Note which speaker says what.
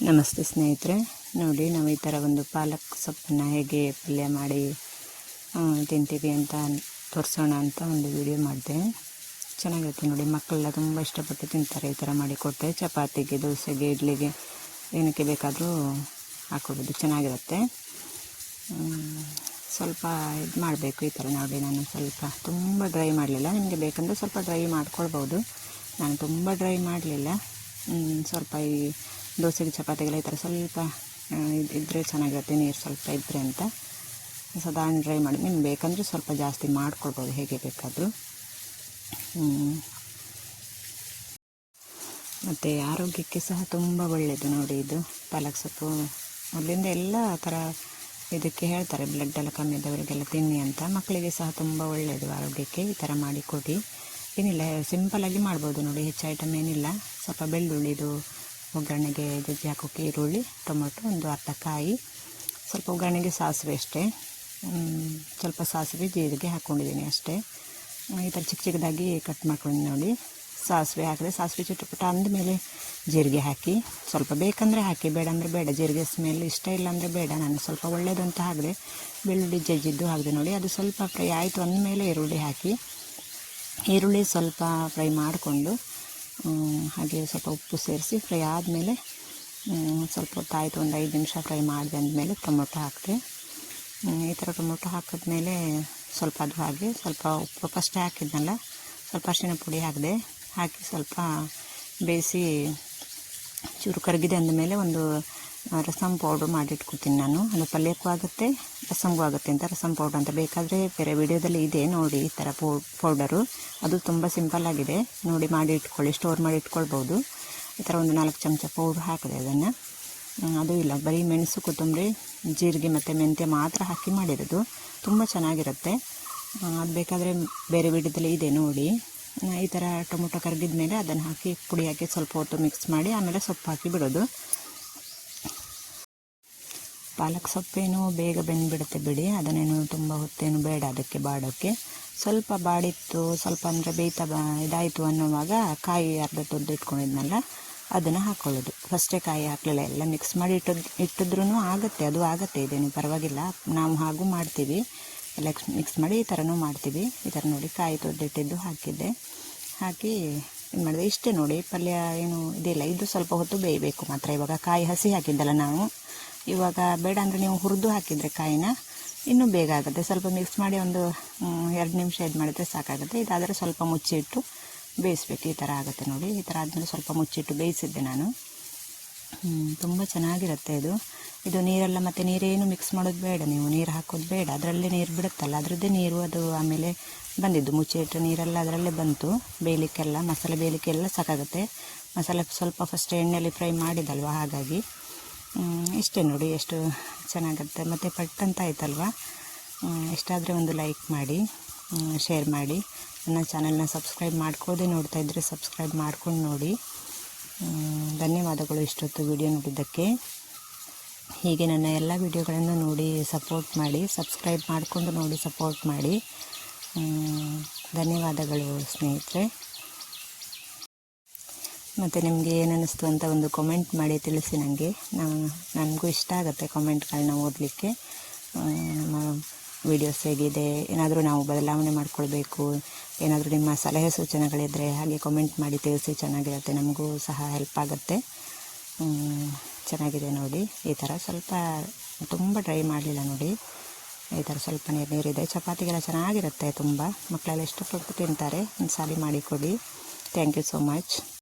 Speaker 1: ನಮಸ್ತೆ ಸ್ನೇಹಿತರೆ, ನೋಡಿ ನಾವು ಈ ಥರ ಒಂದು ಪಾಲಕ್ ಸೊಪ್ಪನ್ನು ಹೇಗೆ ಪಲ್ಯ ಮಾಡಿ ತಿಂತೀವಿ ಅಂತ ತೋರಿಸೋಣ ಅಂತ ಒಂದು ವಿಡಿಯೋ ಮಾಡಿದೆ. ಚೆನ್ನಾಗಿರುತ್ತೆ ನೋಡಿ, ಮಕ್ಕಳೆಲ್ಲ ತುಂಬ ಇಷ್ಟಪಟ್ಟು ತಿಂತಾರೆ. ಈ ಥರ ಮಾಡಿ ಕೊಟ್ಟರೆ ಚಪಾತಿಗೆ, ದೋಸೆಗೆ, ಇಡ್ಲಿಗೆ ಏನಕ್ಕೆ ಬೇಕಾದರೂ ಹಾಕ್ಕೊಬೋದು, ಚೆನ್ನಾಗಿರುತ್ತೆ. ಸ್ವಲ್ಪ ಇದು ಮಾಡಬೇಕು. ಈ ಥರ ನೋಡಿ, ನಾನು ಸ್ವಲ್ಪ ತುಂಬ ಡ್ರೈ ಮಾಡಲಿಲ್ಲ. ನಿಮಗೆ ಬೇಕಂದರೆ ಸ್ವಲ್ಪ ಡ್ರೈ ಮಾಡ್ಕೊಳ್ಬೋದು. ನಾನು ತುಂಬ ಡ್ರೈ ಮಾಡಲಿಲ್ಲ. ಸ್ವಲ್ಪ ಈ ದೋಸೆಗೆ, ಚಪಾತಿಗೆಲ್ಲ ಈ ಥರ ಸ್ವಲ್ಪ ಇದ್ದರೆ ಚೆನ್ನಾಗಿರುತ್ತೆ, ನೀರು ಸ್ವಲ್ಪ ಇದ್ದರೆ ಅಂತ ಸಾಧಾರಣ ಡ್ರೈ ಮಾಡಿ. ನಿಮ್ಗೆ ಬೇಕಂದರೆ ಸ್ವಲ್ಪ ಜಾಸ್ತಿ ಮಾಡ್ಕೊಳ್ಬೋದು, ಹೇಗೆ ಬೇಕಾದರೂ. ಮತ್ತು ಆರೋಗ್ಯಕ್ಕೆ ಸಹ ತುಂಬ ಒಳ್ಳೆಯದು ನೋಡಿ. ಇದು ಪಾಲಕ್ ಸೊಪ್ಪು ಮೊದಲಿಂದ ಎಲ್ಲ ಥರ ಇದಕ್ಕೆ ಹೇಳ್ತಾರೆ, ಬ್ಲಡ್ ಎಲ್ಲ ಕಮ್ಮಿ ಇದ್ದವರಿಗೆಲ್ಲ ತಿನ್ನಿ ಅಂತ. ಮಕ್ಕಳಿಗೆ ಸಹ ತುಂಬ ಒಳ್ಳೆಯದು ಆರೋಗ್ಯಕ್ಕೆ. ಈ ಥರ ಮಾಡಿ ಕೊಡಿ. ಏನಿಲ್ಲ, ಸಿಂಪಲ್ಲಾಗಿ ಮಾಡ್ಬೋದು ನೋಡಿ, ಹೆಚ್ಚು ಐಟಮ್ ಏನಿಲ್ಲ. ಸ್ವಲ್ಪ ಬೆಳ್ಳುಳ್ಳಿದು ಒಗ್ಗರಣೆಗೆ ಜಜ್ಜಿ ಹಾಕೋಕ್ಕೆ ಈರುಳ್ಳಿ, ಟೊಮೊಟೊ, ಒಂದು ಅರ್ಧ ಕಾಯಿ, ಸ್ವಲ್ಪ ಒಗ್ಗರಣೆಗೆ ಸಾಸಿವೆ ಅಷ್ಟೇ. ಸ್ವಲ್ಪ ಸಾಸಿವೆ, ಜೀರಿಗೆ ಹಾಕ್ಕೊಂಡಿದ್ದೀನಿ ಅಷ್ಟೇ. ಈ ಥರ ಚಿಕ್ಕ ಚಿಕ್ಕದಾಗಿ ಕಟ್ ಮಾಡ್ಕೊಂಡು ನೋಡಿ. ಸಾಸಿವೆ ಹಾಕಿದೆ, ಸಾಸಿವೆ ಚುಟ್ಟುಪುಟ್ಟ ಅಂದಮೇಲೆ ಜೀರಿಗೆ ಹಾಕಿ, ಸ್ವಲ್ಪ ಬೇಕಂದರೆ ಹಾಕಿ, ಬೇಡ ಅಂದರೆ ಬೇಡ. ಜೀರಿಗೆ ಸ್ಮೆಲ್ ಇಷ್ಟ ಇಲ್ಲ ಅಂದರೆ ಬೇಡ. ನಾನು ಸ್ವಲ್ಪ ಒಳ್ಳೆಯದು ಅಂತ ಹಾಕಿದೆ. ಬೆಳ್ಳುಳ್ಳಿ ಜಜ್ಜಿದ್ದು ಹಾಕಿದೆ ನೋಡಿ. ಅದು ಸ್ವಲ್ಪ ಫ್ರೈ ಆಯಿತು ಅಂದಮೇಲೆ ಈರುಳ್ಳಿ ಹಾಕಿ, ಈರುಳ್ಳಿ ಸ್ವಲ್ಪ ಫ್ರೈ ಮಾಡಿಕೊಂಡು ಹಾಗೆ ಸ್ವಲ್ಪ ಉಪ್ಪು ಸೇರಿಸಿ ಫ್ರೈ ಆದಮೇಲೆ ಸ್ವಲ್ಪ ಹೊತ್ತಾಯಿತು, ಒಂದು 5 ನಿಮಿಷ ಫ್ರೈ ಮಾಡಿದೆ ಅಂದಮೇಲೆ ಟೊಮೊಟೊ ಹಾಕಿದೆ. ಈ ಥರ ಟೊಮೊಟೊ ಹಾಕಿದ್ಮೇಲೆ ಸ್ವಲ್ಪ ಅದು ಹಾಗೆ ಸ್ವಲ್ಪ ಉಪ್ಪು ಫಸ್ಟೇ ಹಾಕಿದ್ನಲ್ಲ, ಸ್ವಲ್ಪ ಅರಿಶಿನ ಪುಡಿ ಹಾಕಿದೆ. ಹಾಕಿ ಸ್ವಲ್ಪ ಬೇಯಿಸಿ ಚೂರು ಕರಗಿದೆ ಅಂದಮೇಲೆ ಒಂದು ರಸಮ್ ಪೌಡ್ರ್ ಮಾಡಿಟ್ಕೊತೀನಿ ನಾನು. ಅದು ಪಲ್ಯಕ್ಕೂ ಆಗುತ್ತೆ, ರಸಮ್ಗೂ ಆಗುತ್ತೆ ಅಂತ. ರಸಮ್ ಪೌಡ್ರ್ ಅಂತ ಬೇಕಾದರೆ ಬೇರೆ ವಿಡಿಯೋದಲ್ಲಿ ಇದೆ ನೋಡಿ, ಈ ಥರ ಪೌಡರು. ಅದು ತುಂಬ ಸಿಂಪಲ್ಲಾಗಿದೆ ನೋಡಿ, ಮಾಡಿ ಇಟ್ಕೊಳ್ಳಿ, ಸ್ಟೋರ್ ಮಾಡಿ ಇಟ್ಕೊಳ್ಬೋದು. ಈ ಥರ ಒಂದು 4 ಚಮಚ ಪೌಡ್ರ್ ಹಾಕಿದೆ. ಅದನ್ನು ಅದು ಇಲ್ಲ, ಬರೀ ಮೆಣಸು, ಕೊತ್ತಂಬರಿ, ಜೀರಿಗೆ ಮತ್ತು ಮೆಂತ್ಯ ಮಾತ್ರ ಹಾಕಿ ಮಾಡಿರೋದು. ತುಂಬ ಚೆನ್ನಾಗಿರುತ್ತೆ. ಅದು ಬೇಕಾದರೆ ಬೇರೆ ವಿಡಿಯೋದಲ್ಲಿ ಇದೆ ನೋಡಿ. ಈ ಥರ ಟೊಮೊಟೊ ಕರಗಿದ ಮೇಲೆ ಅದನ್ನು ಹಾಕಿ, ಪುಡಿ ಹಾಕಿ ಸ್ವಲ್ಪ ಹೊತ್ತು ಮಿಕ್ಸ್ ಮಾಡಿ ಆಮೇಲೆ ಸೊಪ್ಪು ಹಾಕಿ ಬಿಡೋದು. ಪಾಲಕ್ ಸೊಪ್ಪೇನು ಬೇಗ ಬೆಂದುಬಿಡುತ್ತೆ ಬಿಡಿ, ಅದನ್ನೇನು ತುಂಬ ಹೊತ್ತೇನು ಬೇಡ ಅದಕ್ಕೆ ಬಾಡೋಕ್ಕೆ. ಸ್ವಲ್ಪ ಬಾಡಿತ್ತು, ಸ್ವಲ್ಪ ಅಂದರೆ ಬೇಯ್ತಾ ಇದಾಯಿತು ಅನ್ನೋವಾಗ ಕಾಯಿ ಅರ್ಧ ತೊದ್ದು ಇಟ್ಕೊಂಡಿದ್ನಲ್ಲ, ಅದನ್ನು ಹಾಕ್ಕೊಳ್ಳೋದು. ಫಸ್ಟೇ ಕಾಯಿ ಹಾಕಲಿಲ್ಲ, ಎಲ್ಲ ಮಿಕ್ಸ್ ಮಾಡಿ ಇಟ್ಟಿದ್ರೂ ಆಗುತ್ತೆ, ಅದು ಆಗುತ್ತೆ, ಇದೇನು ಪರವಾಗಿಲ್ಲ. ನಾವು ಹಾಗೂ ಮಾಡ್ತೀವಿ, ಎಲ್ಲ ಮಿಕ್ಸ್ ಮಾಡಿ ಈ ಥರನೂ ಮಾಡ್ತೀವಿ. ಈ ಥರ ನೋಡಿ, ಕಾಯಿ ತೊದ್ದಿಟ್ಟಿದ್ದು ಹಾಕಿದ್ದೆ. ಹಾಕಿ ಏನು ಮಾಡಿದೆ, ಇಷ್ಟೇ ನೋಡಿ. ಪಲ್ಯ ಏನು ಇದಿಲ್ಲ, ಇದು ಸ್ವಲ್ಪ ಹೊತ್ತು ಬೇಯಬೇಕು ಮಾತ್ರ. ಇವಾಗ ಕಾಯಿ ಹಸಿ ಹಾಕಿದ್ದಲ್ಲ ನಾವು, ಇವಾಗ ಬೇಡ ಅಂದರೆ ನೀವು ಹುರಿದು ಹಾಕಿದರೆ ಕಾಯಿನ ಇನ್ನೂ ಬೇಗ ಆಗುತ್ತೆ. ಸ್ವಲ್ಪ ಮಿಕ್ಸ್ ಮಾಡಿ ಒಂದು 2 ನಿಮಿಷ ಇದು ಮಾಡಿದರೆ ಸಾಕಾಗುತ್ತೆ. ಇದಾದರೆ ಸ್ವಲ್ಪ ಮುಚ್ಚಿಟ್ಟು ಬೇಯಿಸ್ಬೇಕು. ಈ ಥರ ಆಗುತ್ತೆ ನೋಡಿ. ಈ ಥರ ಆದಮೇಲೆ ಸ್ವಲ್ಪ ಮುಚ್ಚಿಟ್ಟು ಬೇಯಿಸಿದ್ದೆ ನಾನು. ತುಂಬ ಚೆನ್ನಾಗಿರುತ್ತೆ ಇದು. ಇದು ನೀರೆಲ್ಲ, ಮತ್ತು ನೀರೇನು ಮಿಕ್ಸ್ ಮಾಡೋದು ಬೇಡ, ನೀವು ನೀರು ಹಾಕೋದು ಬೇಡ. ಅದರಲ್ಲೇ ನೀರು ಬಿಡುತ್ತಲ್ಲ, ಅದರದ್ದೇ ನೀರು ಅದು ಆಮೇಲೆ ಬಂದಿದ್ದು. ಮುಚ್ಚಿಟ್ಟು ನೀರೆಲ್ಲ ಅದರಲ್ಲೇ ಬಂತು. ಬೇಯಲಿಕ್ಕೆಲ್ಲ, ಮಸಾಲೆ ಬೇಯಲಿಕ್ಕೆಲ್ಲ ಸಾಕಾಗುತ್ತೆ. ಮಸಾಲೆ ಸ್ವಲ್ಪ ಫಸ್ಟ್ ಎಣ್ಣೆಯಲ್ಲಿ ಫ್ರೈ ಮಾಡಿದಲ್ವ, ಹಾಗಾಗಿ ಇಷ್ಟೇ ನೋಡಿ, ಎಷ್ಟು ಚೆನ್ನಾಗುತ್ತೆ. ಮತ್ತು ಪಟ್ಟಂತ ಆಯ್ತಲ್ವ. ಎಷ್ಟಾದರೆ ಒಂದು ಲೈಕ್ ಮಾಡಿ, ಶೇರ್ ಮಾಡಿ. ನನ್ನ ಚಾನಲ್ನ ಸಬ್ಸ್ಕ್ರೈಬ್ ಮಾಡ್ಕೊಳ್ಳದೆ ನೋಡ್ತಾ ಇದ್ದರೆ ಸಬ್ಸ್ಕ್ರೈಬ್ ಮಾಡ್ಕೊಂಡು ನೋಡಿ. ಧನ್ಯವಾದಗಳು ಇಷ್ಟೊತ್ತು ವಿಡಿಯೋ ನೋಡಿದ್ದಕ್ಕೆ. ಹೀಗೆ ನನ್ನ ಎಲ್ಲ ವಿಡಿಯೋಗಳನ್ನು ನೋಡಿ ಸಪೋರ್ಟ್ ಮಾಡಿ, ಸಬ್ಸ್ಕ್ರೈಬ್ ಮಾಡಿಕೊಂಡು ನೋಡಿ ಸಪೋರ್ಟ್ ಮಾಡಿ. ಧನ್ಯವಾದಗಳು ಸ್ನೇಹಿತರೆ. ಮತ್ತು ನಿಮಗೆ ಏನನ್ನಿಸ್ತು ಅಂತ ಒಂದು ಕಾಮೆಂಟ್ ಮಾಡಿ ತಿಳಿಸಿ ನನಗೆ. ನನಗೂ ಇಷ್ಟ ಆಗುತ್ತೆ ಕಾಮೆಂಟ್ಗಳನ್ನ ಓದಲಿಕ್ಕೆ. ವಿಡಿಯೋಸ್ ಹೇಗಿದೆ, ಏನಾದರೂ ನಾವು ಬದಲಾವಣೆ ಮಾಡ್ಕೊಳ್ಬೇಕು, ಏನಾದರೂ ನಿಮ್ಮ ಸಲಹೆ ಸೂಚನೆಗಳಿದ್ದರೆ ಹಾಗೆ ಕಾಮೆಂಟ್ ಮಾಡಿ ತಿಳಿಸಿ. ಚೆನ್ನಾಗಿರುತ್ತೆ, ನಮಗೂ ಸಹ ಹೆಲ್ಪ್ ಆಗುತ್ತೆ. ಚೆನ್ನಾಗಿದೆ ನೋಡಿ. ಈ ಥರ ಸ್ವಲ್ಪ ತುಂಬ ಡ್ರೈ ಮಾಡಲಿಲ್ಲ ನೋಡಿ. ಈ ಥರ ಸ್ವಲ್ಪ ನೀರಿದೆ. ಚಪಾತಿಗೆಲ್ಲ ಚೆನ್ನಾಗಿರುತ್ತೆ ತುಂಬ. ಮಕ್ಕಳೆಲ್ಲ ಇಷ್ಟಪಟ್ಟು ತಿಂತಾರೆ. ಒಂದು ಸಾರಿ ಮಾಡಿಕೊಡಿ. Thank you so much.